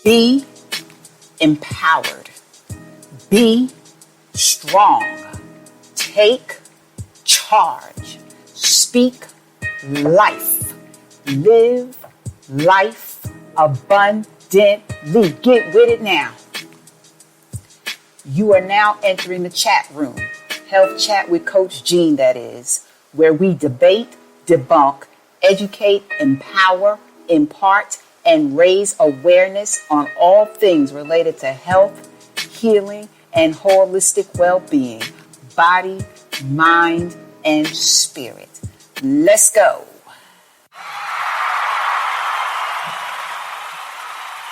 Be empowered. Be strong. Take charge. Speak life. Live life abundantly. Get with it now. You are now entering the chat room. Health Chat with Coach Jean, that is, where we debate, debunk, educate, empower, impart, and raise awareness on all things related to health, healing, and holistic well-being, body, mind, and spirit. Let's go.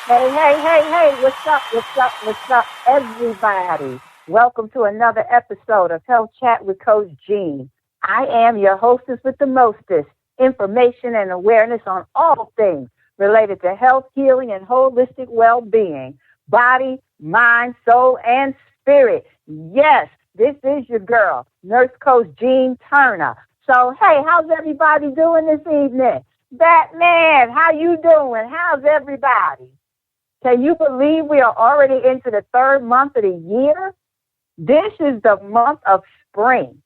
Hey, what's up, everybody? Welcome to another episode of Health Chat with Coach Jean. I am your hostess with the mostest, information and awareness on all things related to health, healing, and holistic well-being, body, mind, soul, and spirit. Yes, this is your girl, Nurse Coach Jean Turner. So, hey, how's everybody doing this evening? Batman, how you doing? How's everybody? Can you believe we are already into the third month of the year? This is the month of spring,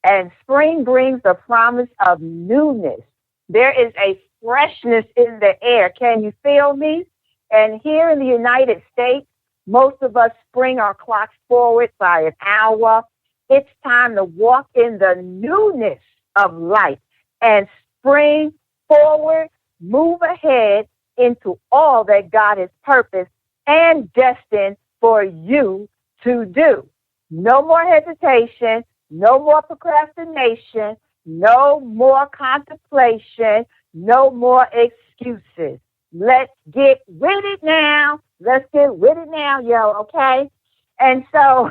and spring brings the promise of newness. There is a freshness in the air. Can you feel me? And here in the United States, most of us spring our clocks forward by an hour. It's time to walk in the newness of life and spring forward, move ahead into all that God has purposed and destined for you to do. No more hesitation, no more procrastination, no more contemplation, no more excuses. Let's get with it now. Let's get with it now, yo, okay? And so,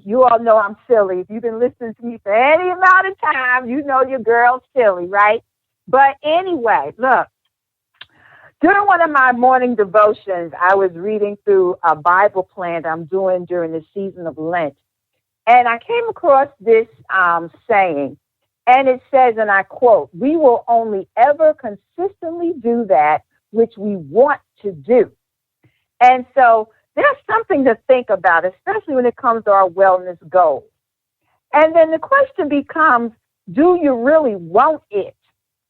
you all know I'm silly. If you've been listening to me for any amount of time, you know your girl's silly, right? But anyway, look, during one of my morning devotions, I was reading through a Bible plan I'm doing during the season of Lent. And I came across this saying, and it says, and I quote, "We will only ever consistently do that which we want to do." And so there's something to think about, especially when it comes to our wellness goals. And then the question becomes, do you really want it?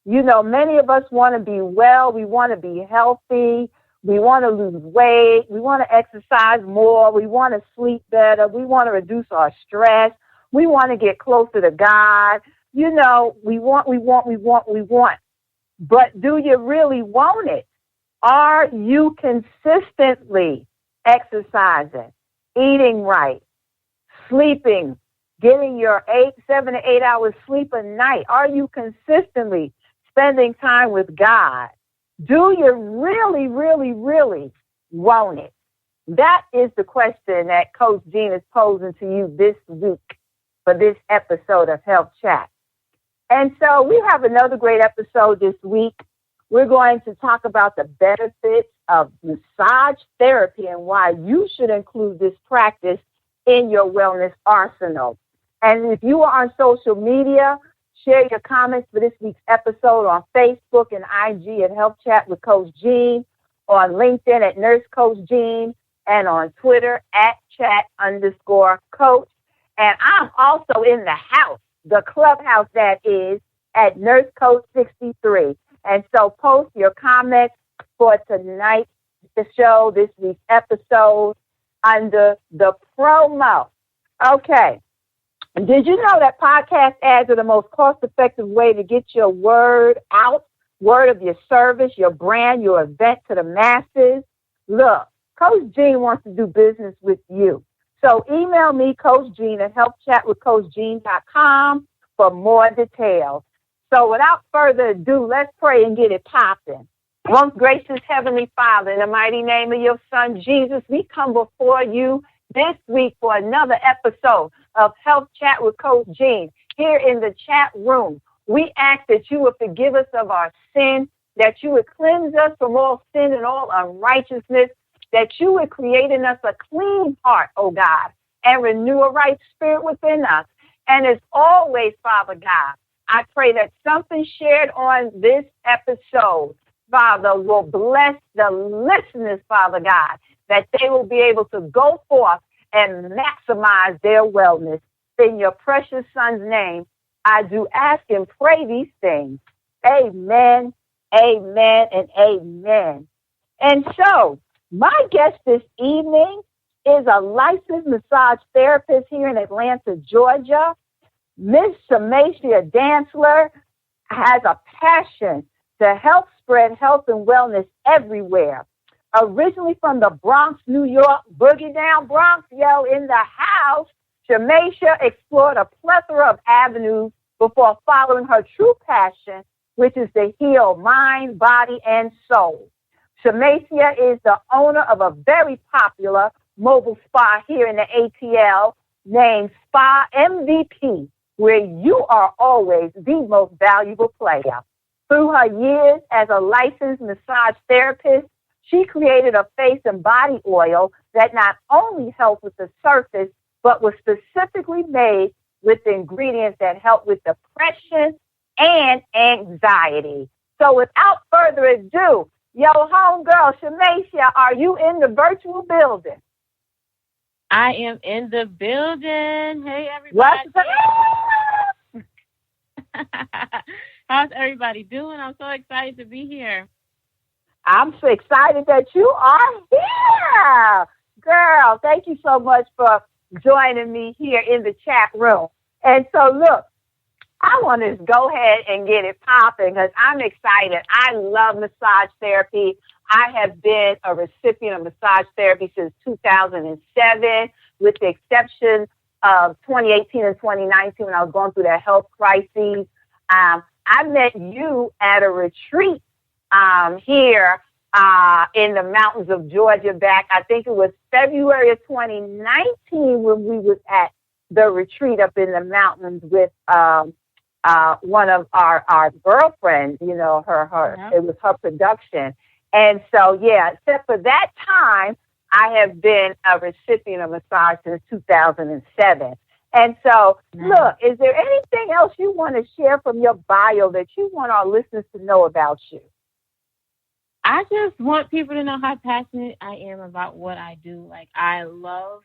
You know, many of us want to be well, we want to be healthy, we want to lose weight, we want to exercise more, we want to sleep better, we want to reduce our stress, we want to get closer to God. You know, we want. But do you really want it? Are you consistently exercising, eating right, sleeping, getting your 7 to 8 hours sleep a night? Are you consistently spending time with God? Do you really, really, really want it? That is the question that Coach Jean is posing to you this week for this episode of Health Chat. And so we have another great episode this week. We're going to talk about the benefits of massage therapy and why you should include this practice in your wellness arsenal. And if you are on social media, share your comments for this week's episode on Facebook and IG at Health Chat with Coach Jean, on LinkedIn at Nurse Coach Jean, and on Twitter at chat_coach. And I'm also in the house, the clubhouse that is, at Nurse Coach 63. And so post your comments for tonight's show, this week's episode, under the promo. Okay. Did you know that podcast ads are the most cost-effective way to get your word out, word of your service, your brand, your event to the masses? Look, Coach Jean wants to do business with you. So email me, Coach Jean, at helpchatwithcoachjean.com for more details. So without further ado, let's pray and get it popping. Most gracious Heavenly Father, in the mighty name of your Son, Jesus, we come before you this week for another episode of Health Chat with Coach Jean. Here in the chat room, we ask that you would forgive us of our sin, that you would cleanse us from all sin and all unrighteousness, that you would create in us a clean heart, oh God, and renew a right spirit within us. And as always, Father God, I pray that something shared on this episode Father, will bless the listeners, Father God, that they will be able to go forth and maximize their wellness. In your precious Son's name, I do ask and pray these things. Amen, amen, and amen. And so, my guest this evening is a licensed massage therapist here in Atlanta, Georgia. Miss Shemacia Dantzler has a passion to help spread health and wellness everywhere. Originally from the Bronx, New York, Boogie Down Bronx, yo, in the house, Shemacia explored a plethora of avenues before following her true passion, which is to heal mind, body, and soul. Shemacia is the owner of a very popular mobile spa here in the ATL named Spa MVP, where you are always the most valuable player. Through her years as a licensed massage therapist, she created a face and body oil that not only helped with the surface, but was specifically made with ingredients that help with depression and anxiety. So without further ado, yo, homegirl, Shemacia, are you in the virtual building? I am in the building. Hey, everybody. What's up? How's everybody doing? I'm so excited to be here. I'm so excited that you are here. Girl, thank you so much for joining me here in the chat room. And so, look, I want to go ahead and get it popping because I'm excited. I love massage therapy. I have been a recipient of massage therapy since 2007, with the exception of 2018 and 2019 when I was going through that health crisis. I met you at a retreat here in the mountains of Georgia back, I think it was February of 2019 when we was at the retreat up in the mountains with one of our girlfriends, you know, it was her production. And so, yeah, except for that time, I have been a recipient of massage since 2007. And so, look, is there anything else you want to share from your bio that you want our listeners to know about you? I just want people to know how passionate I am about what I do. Like, I love,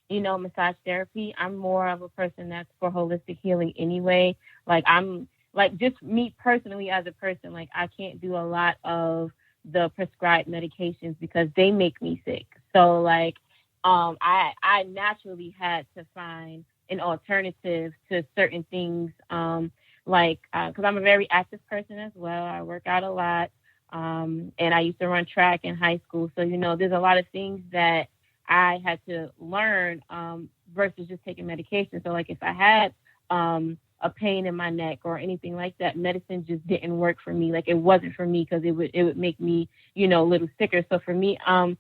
massage therapy. I'm more of a person that's for holistic healing anyway. Like, I'm, like, just me personally as a person, like, I can't do a lot of the prescribed medications because they make me sick. So, like, I naturally had to find an alternative to certain things, because I'm a very active person as well. I work out a lot, and I used to run track in high school. So, there's a lot of things that I had to learn versus just taking medication. So, like, if I had a pain in my neck or anything like that, medicine just didn't work for me. Like, it wasn't for me because it would make me, a little sicker. So for me, I'm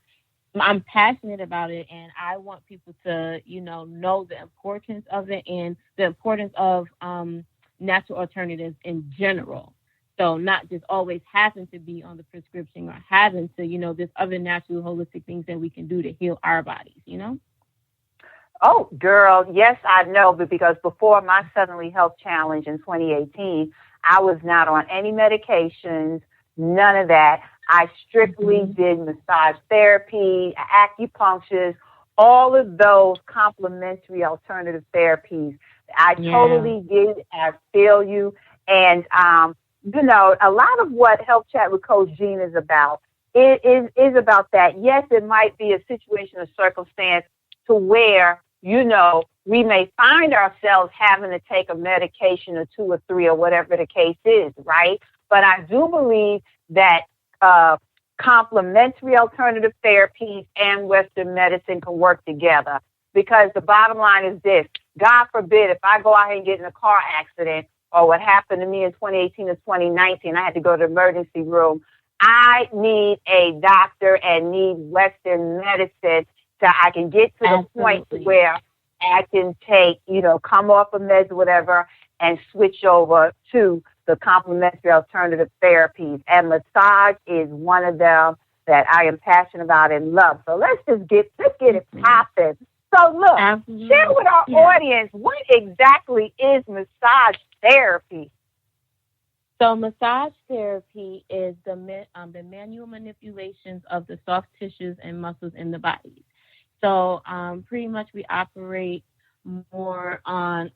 passionate about it, and I want people to, know the importance of it and the importance of natural alternatives in general. So not just always having to be on the prescription or having to, there's other natural holistic things that we can do to heal our bodies, Oh, girl, yes, I know, but because before my Suddenly Health Challenge in 2018, I was not on any medications, none of that. I strictly did massage therapy, acupunctures, all of those complementary alternative therapies. I totally get it. I feel you. And, a lot of what Health Chat with Coach Jean is about, it is about that. Yes, it might be a situation or circumstance to where, we may find ourselves having to take a medication or two or three or whatever the case is, right? But I do believe that complementary alternative therapies and Western medicine can work together, because the bottom line is this: God forbid if I go out here and get in a car accident, or what happened to me in 2018 and 2019, I had to go to the emergency room. I need a doctor and need Western medicine so I can get to the point where I can take, come off of meds or whatever and switch over to the complementary alternative therapies. And massage is one of them that I am passionate about and love. So let's get it popping. So look, share with our audience, what exactly is massage therapy? So massage therapy is the manual manipulations of the soft tissues and muscles in the body. So pretty much we operate more on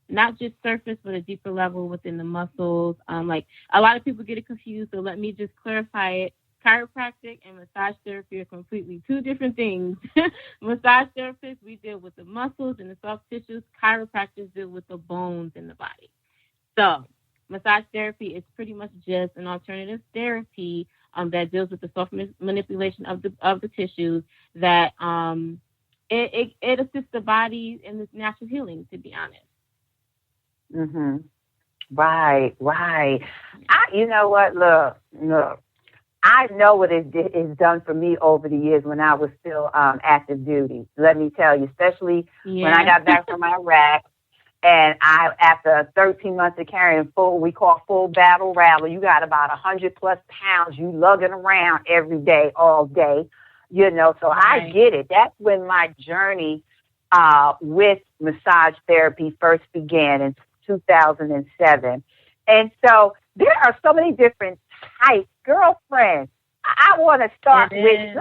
not just surface, but a deeper level within the muscles. Like a lot of people get it confused, so let me just clarify it. Chiropractic and massage therapy are completely two different things. Massage therapists, we deal with the muscles and the soft tissues. Chiropractors deal with the bones in the body. So massage therapy is pretty much just an alternative therapy that deals with the soft manipulation of the tissues that it assists the body in this natural healing, to be honest. Mhm. Right. You know what? Look. I know what it's done for me over the years when I was still active duty. Let me tell you, especially when I got back from Iraq. And after 13 months of carrying we call full battle rattle, you got about 100 plus pounds you lugging around every day, all day, so right. I get it. That's when my journey with massage therapy first began in 2007. And so there are so many different types. Girlfriend, I want to start let's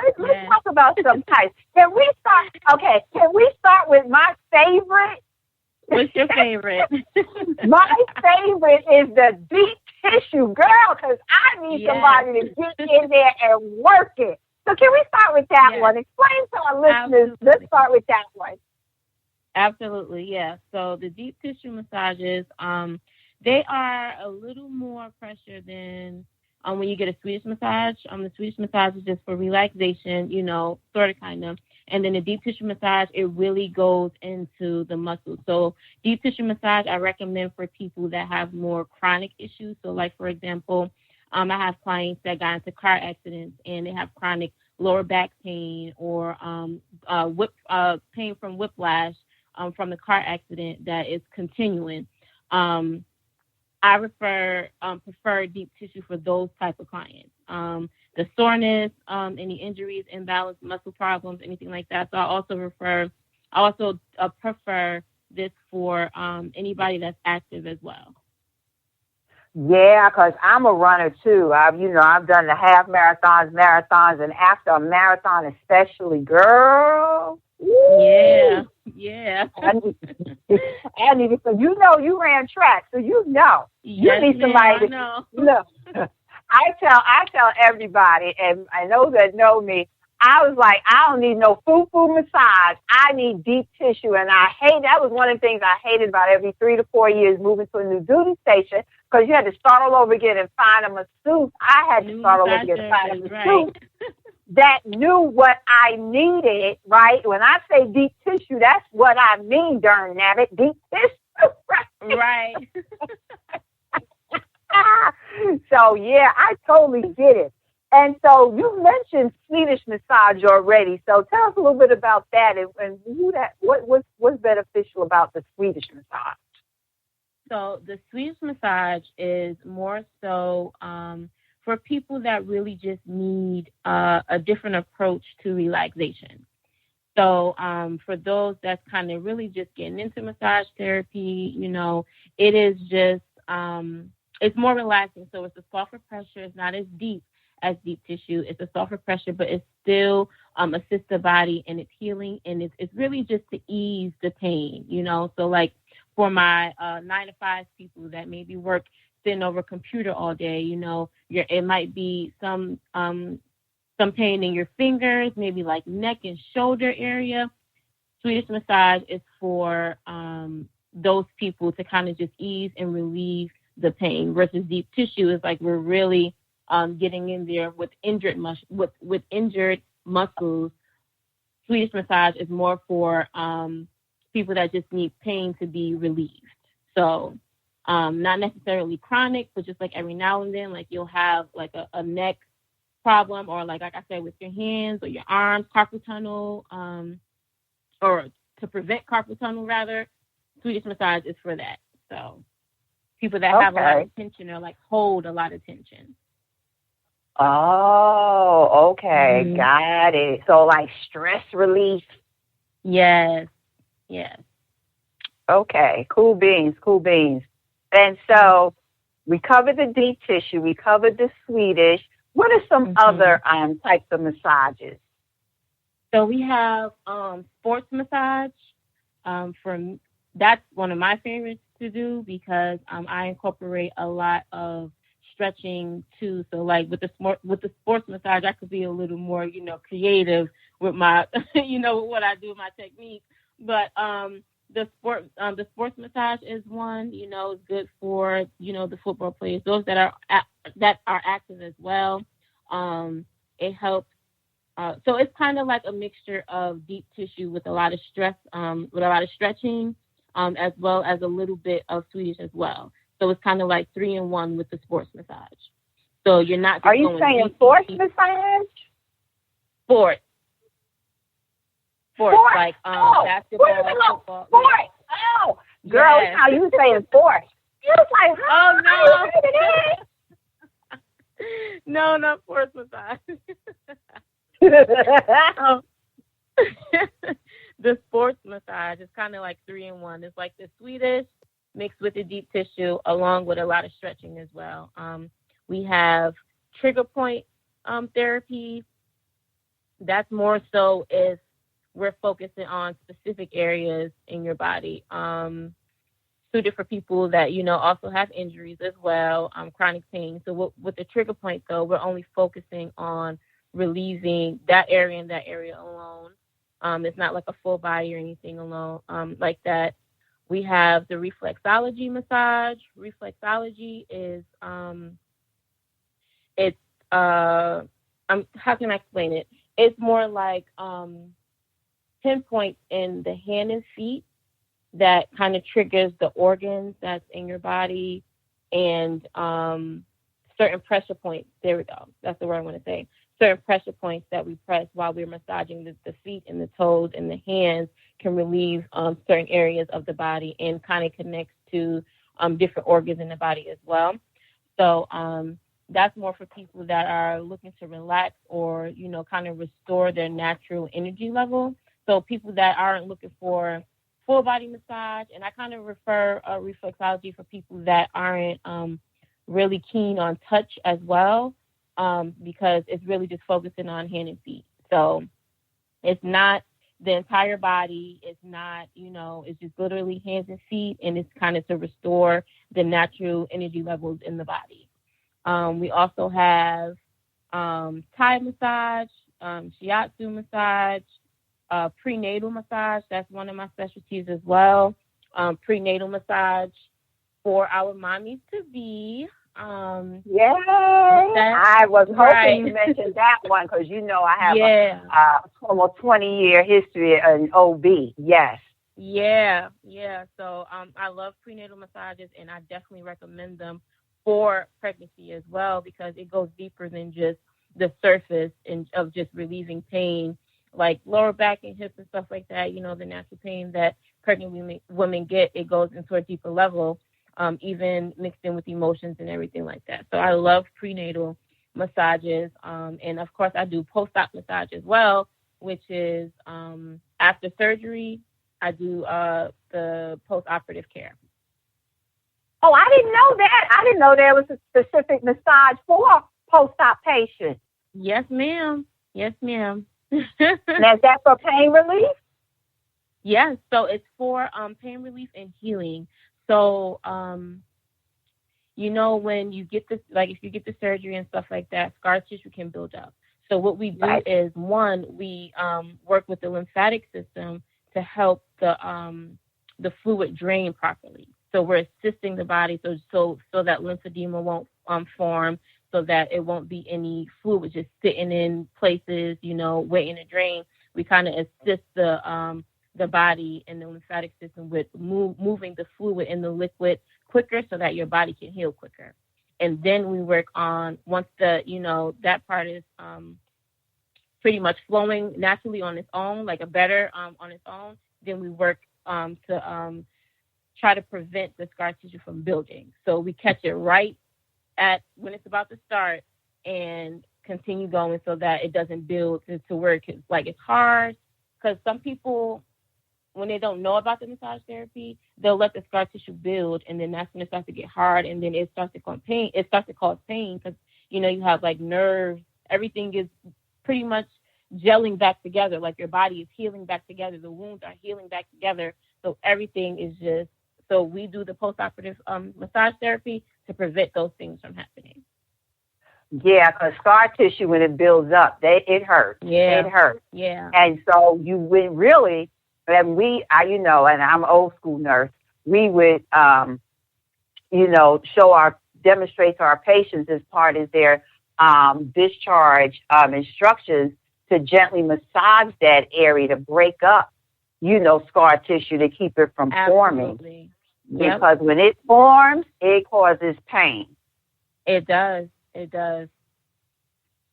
talk about some types. Can we start with my favorite? What's your favorite? My favorite is the deep tissue, girl, because I need somebody to get in there and work it. So can we start with that one? Explain to our listeners. Absolutely. Let's start with that one. Absolutely, yeah. So the deep tissue massages, they are a little more pressure than when you get a Swedish massage. The Swedish massage is just for relaxation, sort of, kind of. And then the deep tissue massage, it really goes into the muscles. So deep tissue massage, I recommend for people that have more chronic issues. So, like, for example, I have clients that got into car accidents and they have chronic lower back pain or pain from whiplash from the car accident that is continuing. I prefer deep tissue for those type of clients. The soreness, any injuries, imbalance, muscle problems, anything like that. So I also prefer this for anybody that's active as well. Yeah, because I'm a runner too. I've done the half marathons, and after a marathon, especially, girl. Yeah. I need it. So you ran track, so you need somebody. Look, I tell everybody, and I know that know me. I was like, I don't need no foo-foo massage. I need deep tissue, and that was one of the things I hated about every 3 to 4 years moving to a new duty station because you had to start all over again and find a masseuse. I had to start all over again and find a masseuse. That knew what I needed, right? When I say deep tissue, that's what I mean, darn nabbit, deep tissue. Right. So, yeah, I totally get it. And so you mentioned Swedish massage already. So tell us a little bit about that and what's beneficial about the Swedish massage. So the Swedish massage is more so for people that really just need a different approach to relaxation. So for those that's kind of really just getting into massage therapy, it is just, it's more relaxing. So it's a softer pressure. It's not as deep as deep tissue. It's a softer pressure, but it still assists the body in its healing. And it's really just to ease the pain, So like for my 9 to 5 people that maybe work sitting over a computer all day, it might be some pain in your fingers, maybe like neck and shoulder area. Swedish massage is for those people to kind of just ease and relieve the pain versus deep tissue is like we're really getting in there with injured muscles. Swedish massage is more for people that just need pain to be relieved. So not necessarily chronic, but just like every now and then, like you'll have like a neck problem or like I said, with your hands or your arms, carpal tunnel, or to prevent carpal tunnel rather, Swedish massage is for that. So people that have a lot of tension or like hold a lot of tension. Oh, okay. Mm-hmm. Got it. So like stress relief. Yes. Okay. Cool beans. And so We covered the deep tissue. We covered the Swedish. What are some other types of massages? So we have sports massage. That's one of my favorites to do because I incorporate a lot of stretching too. So like with the sports massage, I could be a little more, creative with my, what I do with my technique. But the sports massage is one. Is good for the football players, those that are active as well. It helps. So it's kind of like a mixture of deep tissue with a lot of stress, with a lot of stretching, as well as a little bit of Swedish as well. So it's kind of like 3-in-1 with the sports massage. So you're not just Are you saying sports massage? Sports. Like basketball, football. Sports. Oh, girl, yes. How you saying sports? You was like, no, not sports massage. The sports massage is kind of like 3-in-1. It's like the Swedish mixed with the deep tissue, along with a lot of stretching as well. We have trigger point therapy. That's more so if we're focusing on specific areas in your body. Suited for people that, also have injuries as well, chronic pain. So with the trigger point, though, we're only focusing on relieving that area and that area alone. It's not like a full body or anything alone like that. We have the reflexology massage. Reflexology is how can I explain it? It's more like pinpoints in the hand and feet that kind of triggers the organs that's in your body and certain pressure points. There we go. That's the word I want to say. Certain pressure points that we press while we're massaging the feet and the toes and the hands can relieve certain areas of the body and kind of connects to different organs in the body as well. So that's more for people that are looking to relax or, kind of restore their natural energy level. So people that aren't looking for full body massage, and I kind of refer reflexology for people that aren't really keen on touch as well. Because it's really just focusing on hand and feet. So it's not the entire body. It's not, it's just literally hands and feet, and it's kind of to restore the natural energy levels in the body. We also have Thai massage, shiatsu massage, prenatal massage. That's one of my specialties as well. Prenatal massage for our mommies to be. Yay! I was hoping you mentioned that one because I have a almost 20-year history in OB. Yes. Yeah. So I love prenatal massages, and I definitely recommend them for pregnancy as well because it goes deeper than just the surface of just relieving pain, like lower back and hips and stuff like that. The natural pain that pregnant women get, it goes into a deeper level. Even mixed in with emotions and everything like that. So I love prenatal massages. And of course I do post-op massage as well, which is after surgery, I do the post-operative care. Oh, I didn't know that. I didn't know there was a specific massage for post-op patients. Yes, ma'am. Now, is that for pain relief? Yes. So it's for pain relief and healing. So, when you get this, like if you get the surgery and stuff like that, scar tissue can build up. So what we do is, one, we work with the lymphatic system to help the fluid drain properly. So we're assisting the body so that lymphedema won't form, so that it won't be any fluid just sitting in places, waiting to drain. We kind of assist the body and the lymphatic system with moving the fluid in the liquid quicker so that your body can heal quicker. And then we work on, once that part is pretty much flowing naturally on its own, like a better on its own, then we work to try to prevent the scar tissue from building. So we catch it right at when it's about to start and continue going so that it doesn't build to where it's hard. Because some people when they don't know about the massage therapy, they'll let the scar tissue build, and then that's when it starts to get hard, and then it starts to cause pain. It starts to cause pain because you have like nerves. Everything is pretty much gelling back together. Like your body is healing back together. The wounds are healing back together. So everything is just. So we do the postoperative massage therapy to prevent those things from happening. Yeah, because scar tissue, when it builds up, it hurts. Yeah. It hurts. Yeah. And so you would really, and and I'm an old school nurse, we would, demonstrate to our patients as part of their discharge instructions to gently massage that area to break up, scar tissue to keep it from forming. Yep. Because when it forms, it causes pain. It does. It does.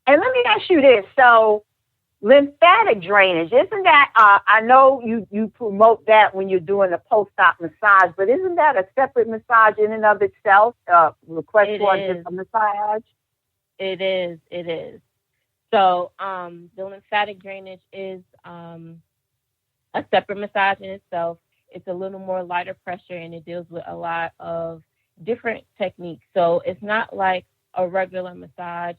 And let me ask you this. So lymphatic drainage, isn't that, I know you promote that when you're doing a post-op massage, but isn't that a separate massage in and of itself? Request for just a massage? It is. It is. So the lymphatic drainage is a separate massage in itself. It's a little more lighter pressure, and it deals with a lot of different techniques. So it's not like a regular massage.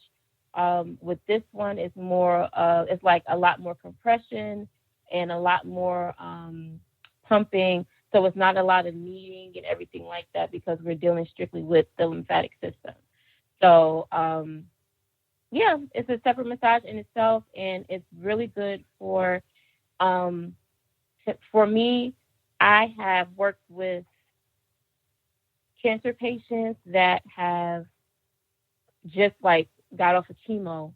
With this one, it's more, it's like a lot more compression and a lot more pumping. So it's not a lot of kneading and everything like that because we're dealing strictly with the lymphatic system. So, it's a separate massage in itself, and it's really good for me. I have worked with cancer patients that have just like got off of chemo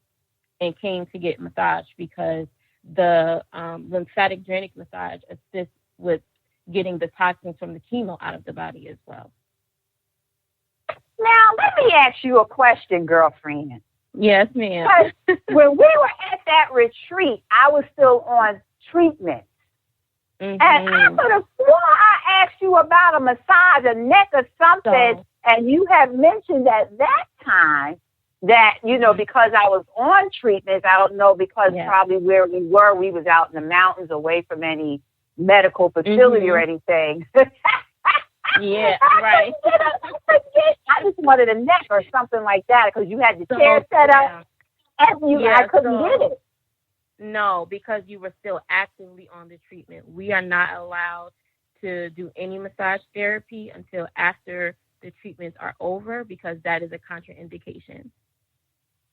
and came to get massage because the lymphatic drainage massage assists with getting the toxins from the chemo out of the body as well. Now, let me ask you a question, girlfriend. Yes, ma'am. When we were at that retreat, I was still on treatment. Mm-hmm. And I could have sworn I asked you about a massage, a neck or something, and you had mentioned at that time that, because I was on treatment, I don't know, because probably where we was out in the mountains away from any medical facility or anything. Yeah, right. I just wanted a neck or something like that because you had the chair set up and I couldn't get it. No, because you were still actively on the treatment. We are not allowed to do any massage therapy until after the treatments are over because that is a contraindication.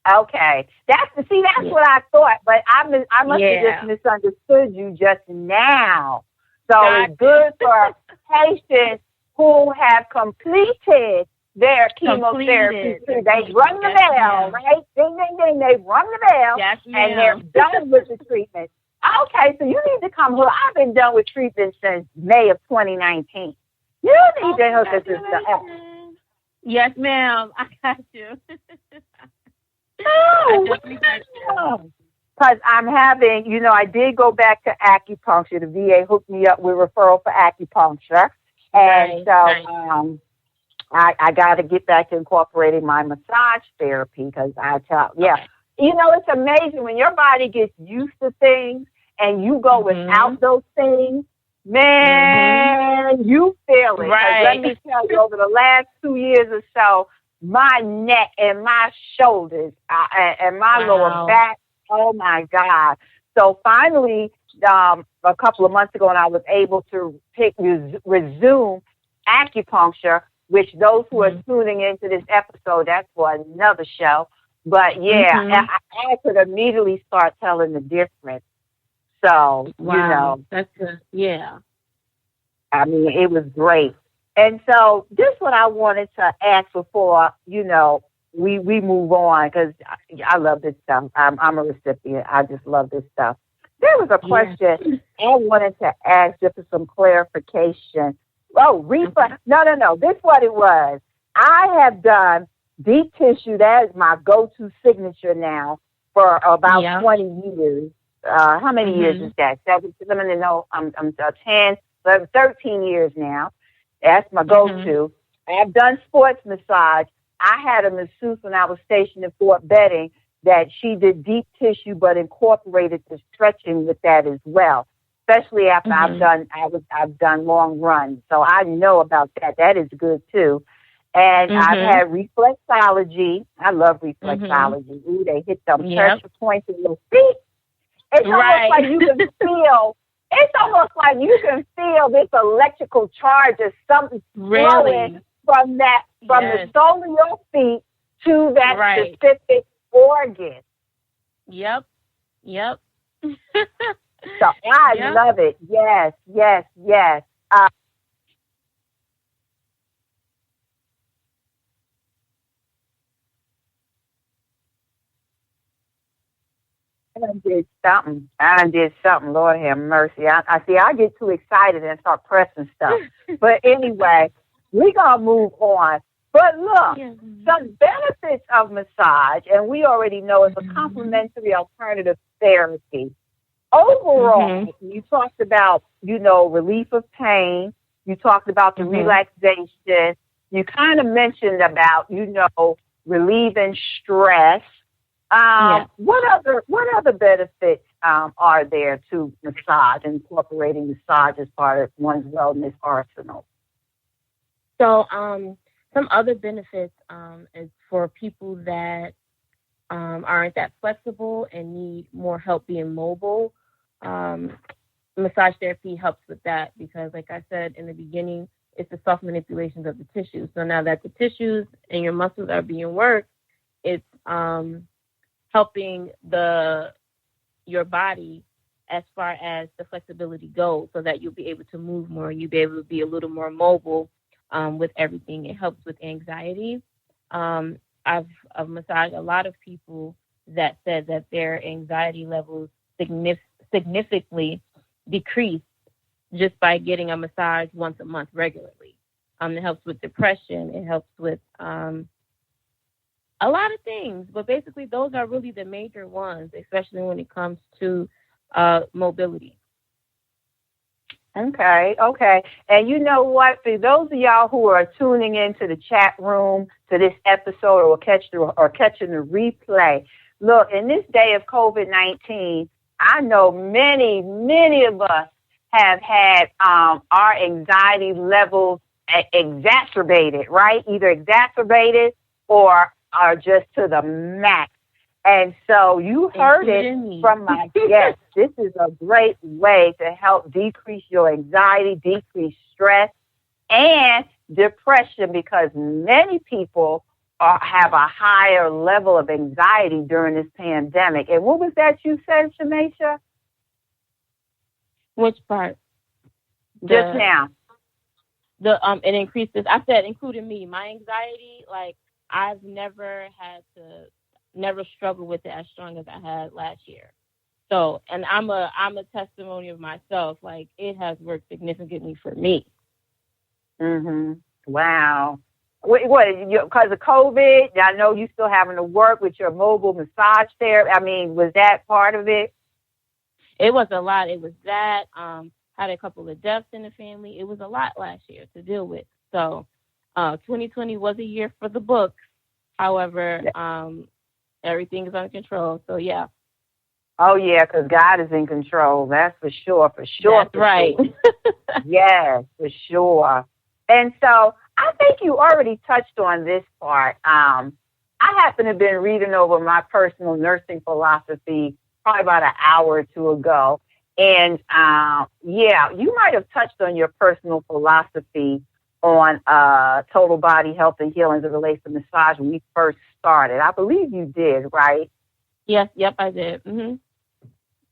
Okay. That's what I thought, but I must have just misunderstood you just now. So it's good for patients who have completed their chemotherapy. They rung the bell, right? Ding, ding, ding. They rung the bell, and they're done with the treatment. Okay, so you need to come here. I've been done with treatment since May of 2019. You need to hook us up. Yes, ma'am. I got you. Because I'm having, I did go back to acupuncture. The VA hooked me up with referral for acupuncture. And I got to get back to incorporating my massage therapy because it's amazing when your body gets used to things and you go without those things, man, you feel it. Right. Let me tell you, over the last 2 years or so, my neck and my shoulders and my lower back, oh my God. So finally, a couple of months ago, and I was able to resume acupuncture, which those who are tuning into this episode, that's for another show. But I could immediately start telling the difference. So, that's good. Yeah. I mean, it was great. And so this is what I wanted to ask before, we move on, because I love this stuff. I'm a recipient. I just love this stuff. There was a question I wanted to ask just for some clarification. Oh, refund. No. This is what it was. I have done deep tissue. That is my go-to signature now for about 20 years. How many years is that? 7, I'm 10, 11, 13 years now. That's my go-to. I've done sports massage. I had a masseuse when I was stationed in Fort Benning that she did deep tissue but incorporated the stretching with that as well. especially after I've done long runs. So I know about that. That is good too. And I've had reflexology. I love reflexology. Ooh, they hit them pressure points in your feet. It's almost like you can feel. It's almost like you can feel this electrical charge or something flowing from the sole of your feet to that specific organ. Yep. So I love it. Yes. I done did something. Lord have mercy. I see. I get too excited and start pressing stuff. But anyway, we're gonna move on. But look, some benefits of massage, and we already know it's a complementary alternative therapy. Overall, you talked about, relief of pain. You talked about the relaxation. You kind of mentioned about, relieving stress. What other benefits are there to massage, incorporating massage as part of one's wellness arsenal? So, some other benefits is for people that aren't that flexible and need more help being mobile. Massage therapy helps with that because, like I said in the beginning, it's the soft manipulations of the tissues. So now that the tissues and your muscles are being worked, it's helping your body as far as the flexibility goes, so that you'll be able to move more. You'll be able to be a little more mobile with everything. It helps with anxiety. I've massaged a lot of people that said that their anxiety levels significantly decreased just by getting a massage once a month regularly. It helps with depression. It helps with a lot of things, but basically those are really the major ones, especially when it comes to mobility. Okay. And you know what? For those of y'all who are tuning into the chat room to this episode or catching the replay, look, in this day of COVID-19, I know many of us have had our anxiety levels exacerbated, right? Either exacerbated or are just to the max. And so you heard it from my guest. This is a great way to help decrease your anxiety, decrease stress, and depression, because many people have a higher level of anxiety during this pandemic. And what was that you said, Shemacia? Which part? Just now. It increases. I said, including me, my anxiety. Like, I've never struggled with it as strong as I had last year. So, and I'm a testimony of myself. Like, it has worked significantly for me. Wow. What? Because of COVID? I know you still having to work with your mobile massage therapy. I mean, was that part of it? It was a lot. It was that. Had a couple of deaths in the family. It was a lot last year to deal with. So, 2020 was a year for the books. However, everything is under control. So, yeah. Oh, yeah, because God is in control. That's for sure. That's right. Sure. Yes, for sure. And so I think you already touched on this part. I happen to have been reading over my personal nursing philosophy probably about an hour or two ago. And, you might have touched on your personal philosophy on total body health and healing as it relates to massage when we first started. I believe you did, right? Yes, yep, I did.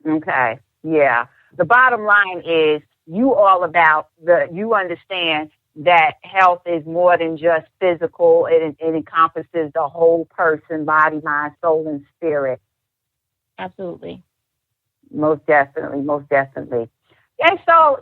Okay, yeah. The bottom line is you understand that health is more than just physical. It encompasses the whole person, body, mind, soul, and spirit. Absolutely. Most definitely. And so,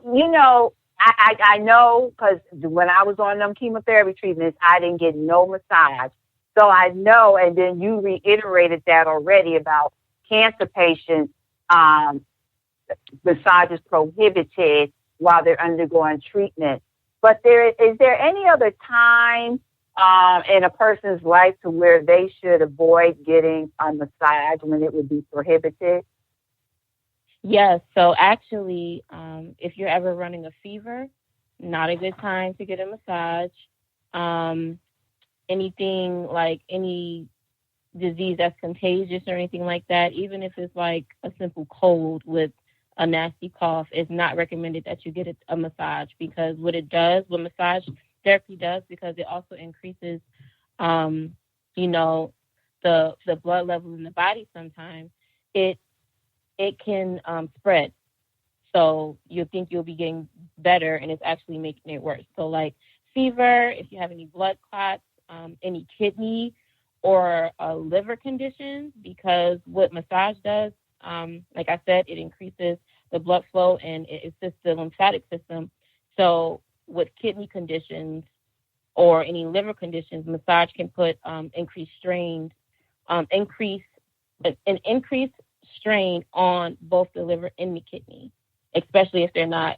I know, because when I was on them chemotherapy treatments, I didn't get no massage. So I know, and then you reiterated that already about cancer patients, massage is prohibited while they're undergoing treatment. But is there any other time in a person's life to where they should avoid getting a massage when it would be prohibited? Yes. So actually, if you're ever running a fever, not a good time to get a massage. Um, anything like any disease that's contagious or anything like that, even if it's like a simple cold with a nasty cough, it's not recommended that you get a massage, because what massage therapy does, because it also increases, um, you know, the blood level in the body. Sometimes it it can spread. So you think you'll be getting better, and it's actually making it worse. So like fever, if you have any blood clots, any kidney or liver conditions, because what massage does, like I said, it increases the blood flow and it assists the lymphatic system. So with kidney conditions or any liver conditions, massage can put increased strain, increase an increased strain on both the liver and the kidney, especially if they're not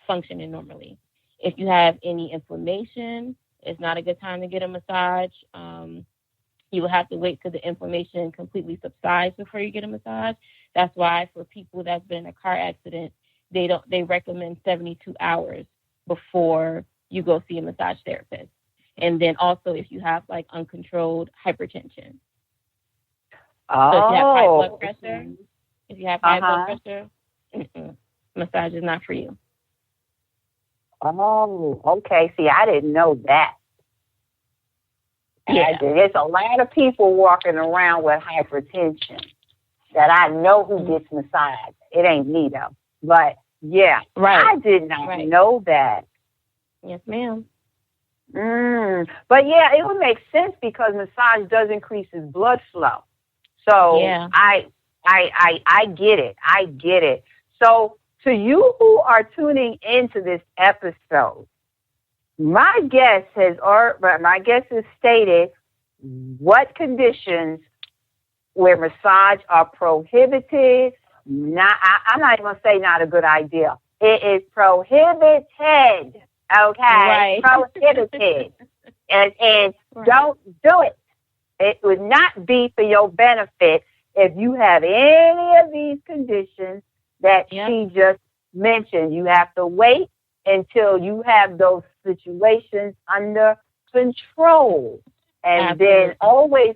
functioning normally. If you have any inflammation, it's not a good time to get a massage. You will have to wait till the inflammation completely subsides before you get a massage. That's why for people that's been in a car accident, they recommend 72 hours before you go see a massage therapist. And then also if you have like uncontrolled hypertension. So if you have high blood pressure, massage is not for you. Oh, okay. See, I didn't know that. Yeah. There's a lot of people walking around with hypertension that I know who gets massage. It ain't me though. But yeah, right. I did not know that. Yes, ma'am. But yeah, it would make sense because massage does increase his blood flow. So yeah. I get it. I get it. So to you who are tuning into this episode, my guest has stated what conditions where massage are prohibited. I'm not even going to say not a good idea. It is prohibited. Okay, right. Prohibited, and don't do it. It would not be for your benefit if you have any of these conditions that she just mentioned. You have to wait until you have those situations under control. And then always,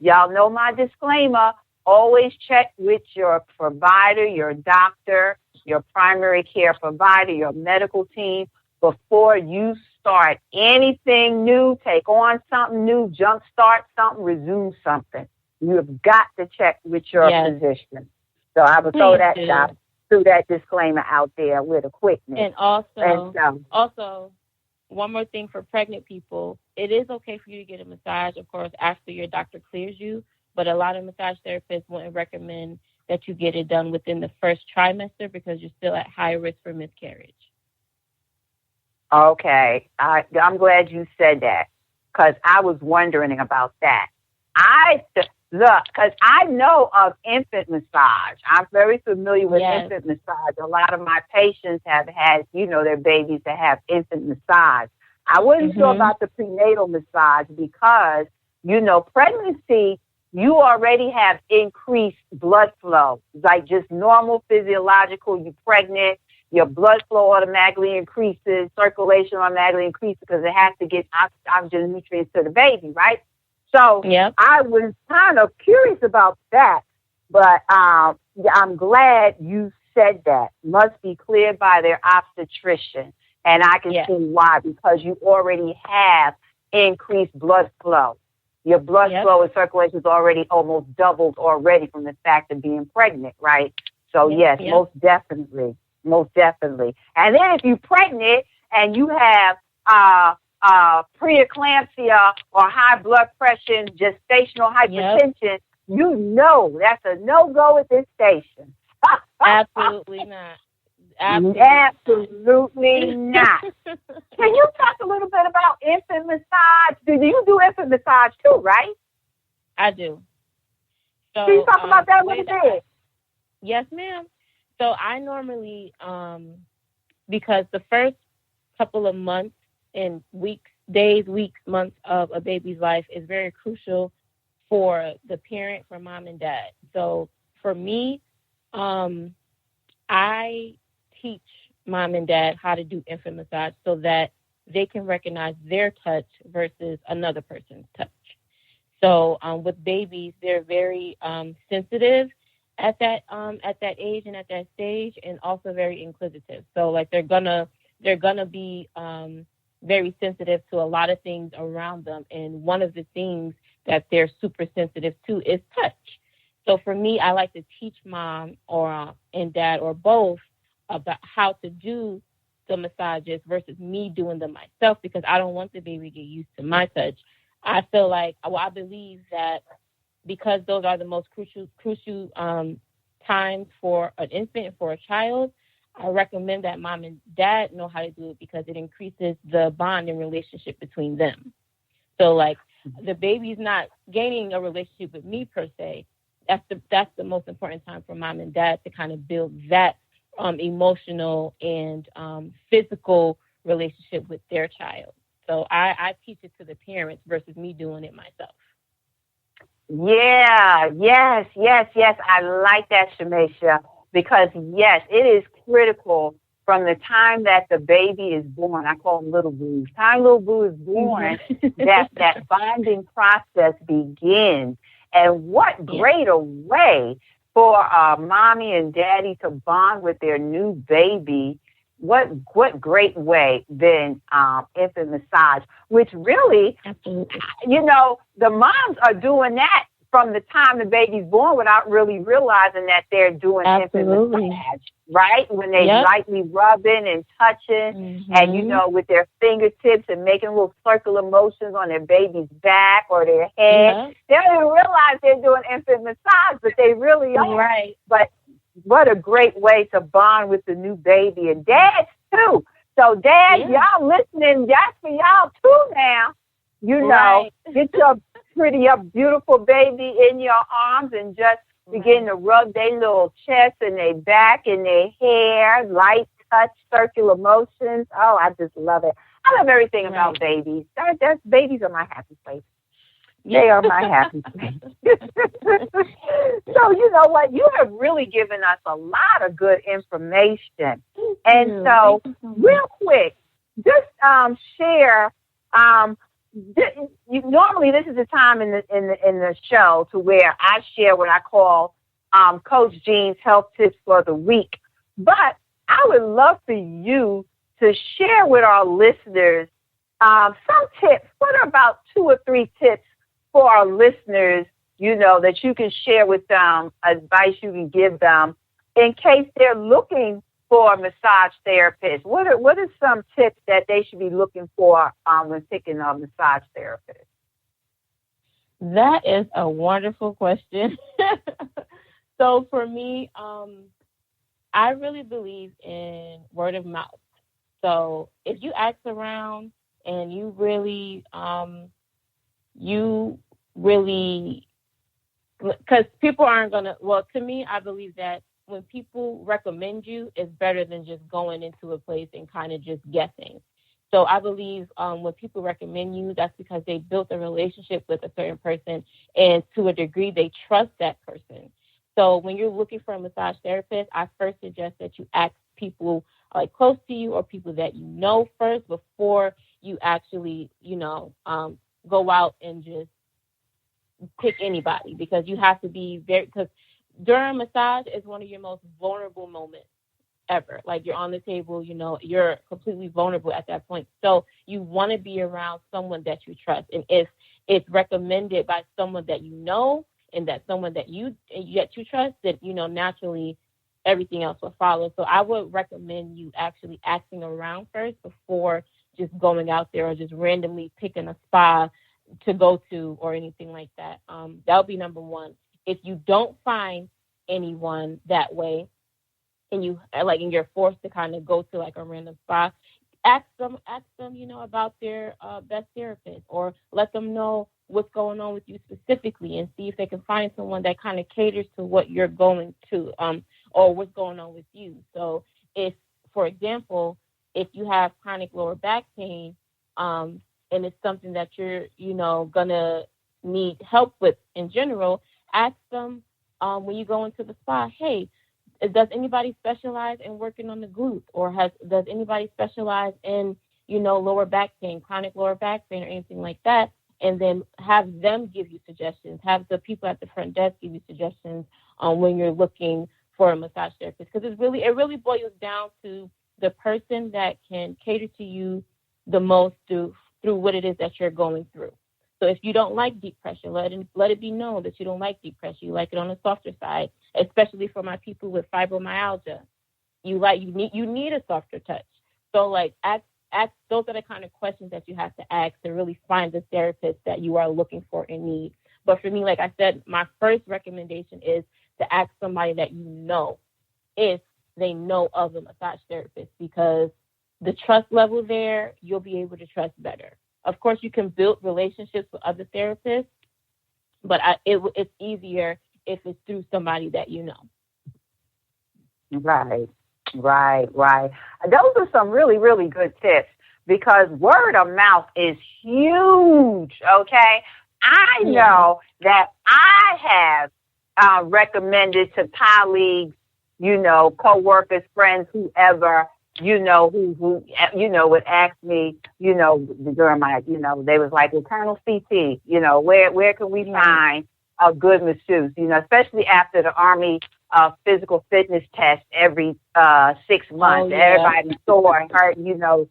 y'all know my disclaimer, always check with your provider, your doctor, your primary care provider, your medical team before you start anything new, take on something new, jumpstart something, resume something. You have got to check with your physician. So I will throw that disclaimer out there with a quickness. And also, one more thing for pregnant people, it is okay for you to get a massage, of course, after your doctor clears you, but a lot of massage therapists wouldn't recommend that you get it done within the first trimester because you're still at high risk for miscarriage. Okay. I'm glad you said that because I was wondering about that. Because I know of infant massage. I'm very familiar with infant massage. A lot of my patients have had, their babies that have infant massage. I wasn't sure about the prenatal massage because, pregnancy, you already have increased blood flow, like just normal physiological. You're pregnant, your blood flow automatically increases, circulation automatically increases because it has to get oxygen and nutrients to the baby, right? So I was kind of curious about that, but I'm glad you said that. Must be cleared by their obstetrician. And I can see why, because you already have increased blood flow. Your blood flow and circulation is already almost doubled already from the fact of being pregnant, right? So, yes, most definitely. Most definitely. And then if you're pregnant and you have preeclampsia or high blood pressure, gestational hypertension, that's a no-go at this station. Absolutely not. Absolutely not. Can you talk a little bit about infant massage? Do you do infant massage too, right? I do. So, can you talk about that a little bit? Yes, ma'am. So I normally, because the first couple of months and months of a baby's life is very crucial for the parent, for mom and dad. So for me, I teach mom and dad how to do infant massage so that they can recognize their touch versus another person's touch. So with babies, they're very sensitive at that age and at that stage, and also very inquisitive. So like they're gonna be very sensitive to a lot of things around them, and one of the things that they're super sensitive to is touch. So for me, I like to teach mom or and dad or both about how to do the massages versus me doing them myself, because I don't want the baby to get used to my touch. I feel like, well, I believe that because those are the most crucial times for an infant and for a child, I recommend that mom and dad know how to do it because it increases the bond and relationship between them. So like the baby's not gaining a relationship with me per se. That's the most important time for mom and dad to kind of build that emotional and physical relationship with their child. So I teach it to the parents versus me doing it myself. Yeah, yes. I like that, Shemacia, because yes, it is critical from the time that the baby is born. I call them little boos. Time little boo is born, that bonding process begins. And what greater way for mommy and daddy to bond with their new baby? What great way than infant massage, which really, Absolutely. The moms are doing that from the time the baby's born without really realizing that they're doing Absolutely. infant massage, right? When they lightly rubbing and touching and, with their fingertips and making little circular motions on their baby's back or their head. They don't even realize they're doing infant massage, but they really are. Right. But what a great way to bond with the new baby, and dads too. So dads, y'all listening, that's for y'all too now. Get your pretty up beautiful baby in your arms and just begin to rub their little chest and their back and their hair, light touch, circular motions. Oh, I just love it. I love everything about babies. Babies are my happy place. They are my happy place. So you know what? You have really given us a lot of good information. And so real quick, just share. Normally, this is the time in the show to where I share what I call Coach Jean's health tips for the week. But I would love for you to share with our listeners some tips. What are about 2 or 3 tips for our listeners, that you can share with them, advice you can give them in case they're looking for a massage therapist? What are some tips that they should be looking for when picking a massage therapist? That is a wonderful question. So for me, I really believe in word of mouth. So if you ask around and you really, because people aren't going to, well, to me, I believe that when people recommend you, it's better than just going into a place and kind of just guessing. So I believe when people recommend you, that's because they built a relationship with a certain person, and to a degree, they trust that person. So when you're looking for a massage therapist, I first suggest that you ask people like close to you or people that you know first before you actually, go out and just pick anybody, because you have to be because during massage is one of your most vulnerable moments ever. Like you're on the table, you're completely vulnerable at that point. So you want to be around someone that you trust. And if it's recommended by someone that you know and that someone that you trust, that, naturally everything else will follow. So I would recommend you actually asking around first before just going out there or just randomly picking a spa to go to or anything like that. That would be number one. If you don't find anyone that way, and you're forced to kind of go to like a random spa, ask them, about their best therapist, or let them know what's going on with you specifically, and see if they can find someone that kind of caters to what you're going to, or what's going on with you. So if, for example, if you have chronic lower back pain, and it's something that you're, gonna need help with in general, ask them when you go into the spa, hey, does anybody specialize in working on the glutes, or does anybody specialize in, lower back pain, chronic lower back pain, or anything like that? And then have them give you suggestions. Have the people at the front desk give you suggestions on when you're looking for a massage therapist, because it really boils down to the person that can cater to you the most through what it is that you're going through. So if you don't like deep pressure, let it be known that you don't like deep pressure. You like it on the softer side, especially for my people with fibromyalgia. You need a softer touch. So like ask those are the kind of questions that you have to ask to really find the therapist that you are looking for and need. But for me, like I said, my first recommendation is to ask somebody that you know, if they know of a massage therapist, because the trust level there, you'll be able to trust better. Of course, you can build relationships with other therapists, but it's easier if it's through somebody that you know. Right. Those are some really, really good tips, because word of mouth is huge, okay? I know that I have recommended to colleagues, co-workers, friends, whoever, who would ask me, during my, they was like, well, Colonel CT, where can we find a good masseuse, especially after the Army physical fitness test every 6 months. Everybody's sore and hurt, everybody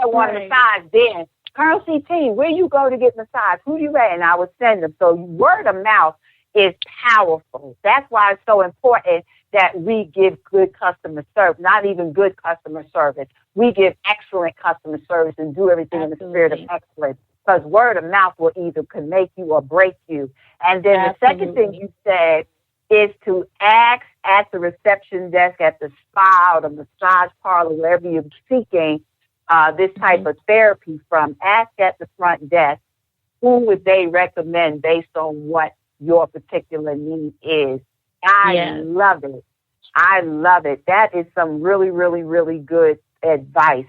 want a massage then. Colonel CT, where you go to get massage? Who do you at? And I would send them. So word of mouth is powerful. That's why it's so important that we give good customer service, not even good customer service. We give excellent customer service and do everything in the spirit of excellence, because word of mouth will either can make you or break you. And then the second thing you said is to ask at the reception desk at the spa or the massage parlor, wherever you're seeking this type of therapy from. Ask at the front desk, who would they recommend based on what your particular need is. I love it. That is some really, really, really good advice.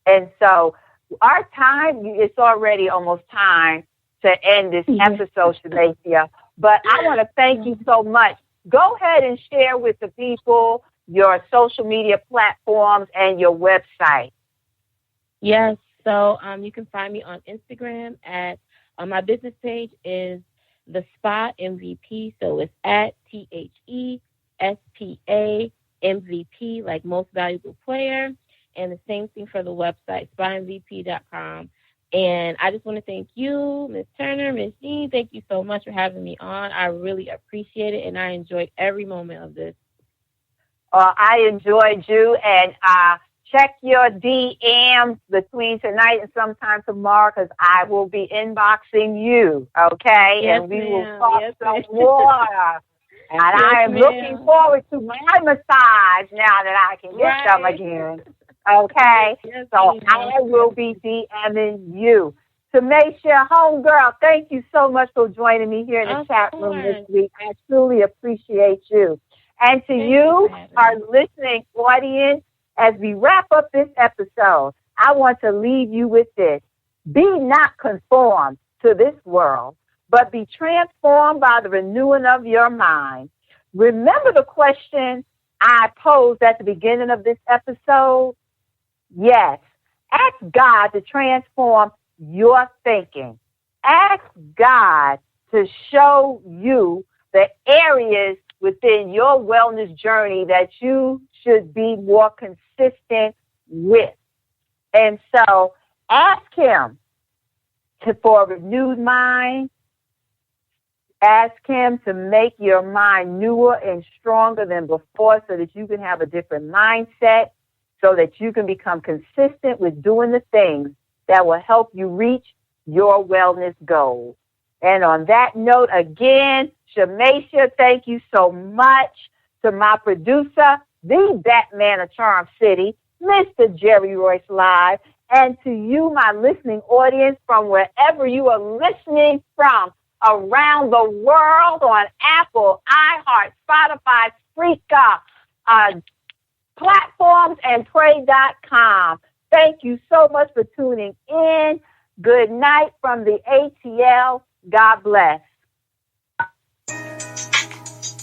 And so our time, it's already almost time to end this episode, Shemacia. But I want to thank you so much. Go ahead and share with the people your social media platforms and your website. Yes. So you can find me on Instagram at my business page is the Spa MVP. So it's at THESPA MVP, like most valuable player. And the same thing for the website, spamvp.com. And I just want to thank you, Ms. Turner, Ms. Jean. Thank you so much for having me on. I really appreciate it, and I enjoyed every moment of this. I enjoyed you, and check your DMs between tonight and sometime tomorrow, because I will be inboxing you, okay? Yes, and we ma'am. will talk some more. And I am looking forward to my massage now that I can get some again. Okay? Yes, so I will be DMing you. Shemacia, homegirl, thank you so much for joining me here in the chat room this week. I truly appreciate you. And to you, our listening audience, as we wrap up this episode, I want to leave you with this. Be not conformed to this world, but be transformed by the renewing of your mind. Remember the question I posed at the beginning of this episode? Yes. Ask God to transform your thinking. Ask God to show you the areas within your wellness journey that you should be more consistent with. And so ask him for a renewed mind. Ask him to make your mind newer and stronger than before, so that you can have a different mindset, so that you can become consistent with doing the things that will help you reach your wellness goals. And on that note, again, Shemacia, thank you so much. To my producer, the Batman of Charm City, Mr. Jerry Royce Live, and to you, my listening audience, from wherever you are listening from around the world on Apple, iHeart, Spotify, Spreaker, platforms, and pray.com. Thank you so much for tuning in. Good night from the ATL. God bless.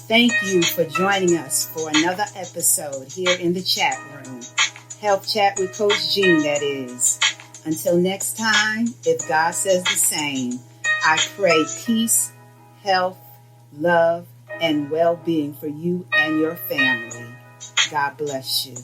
Thank you for joining us for another episode here in the chat room. Health Chat with Coach Jean, that is. Until next time, if God says the same, I pray peace, health, love, and well-being for you and your family. God bless you.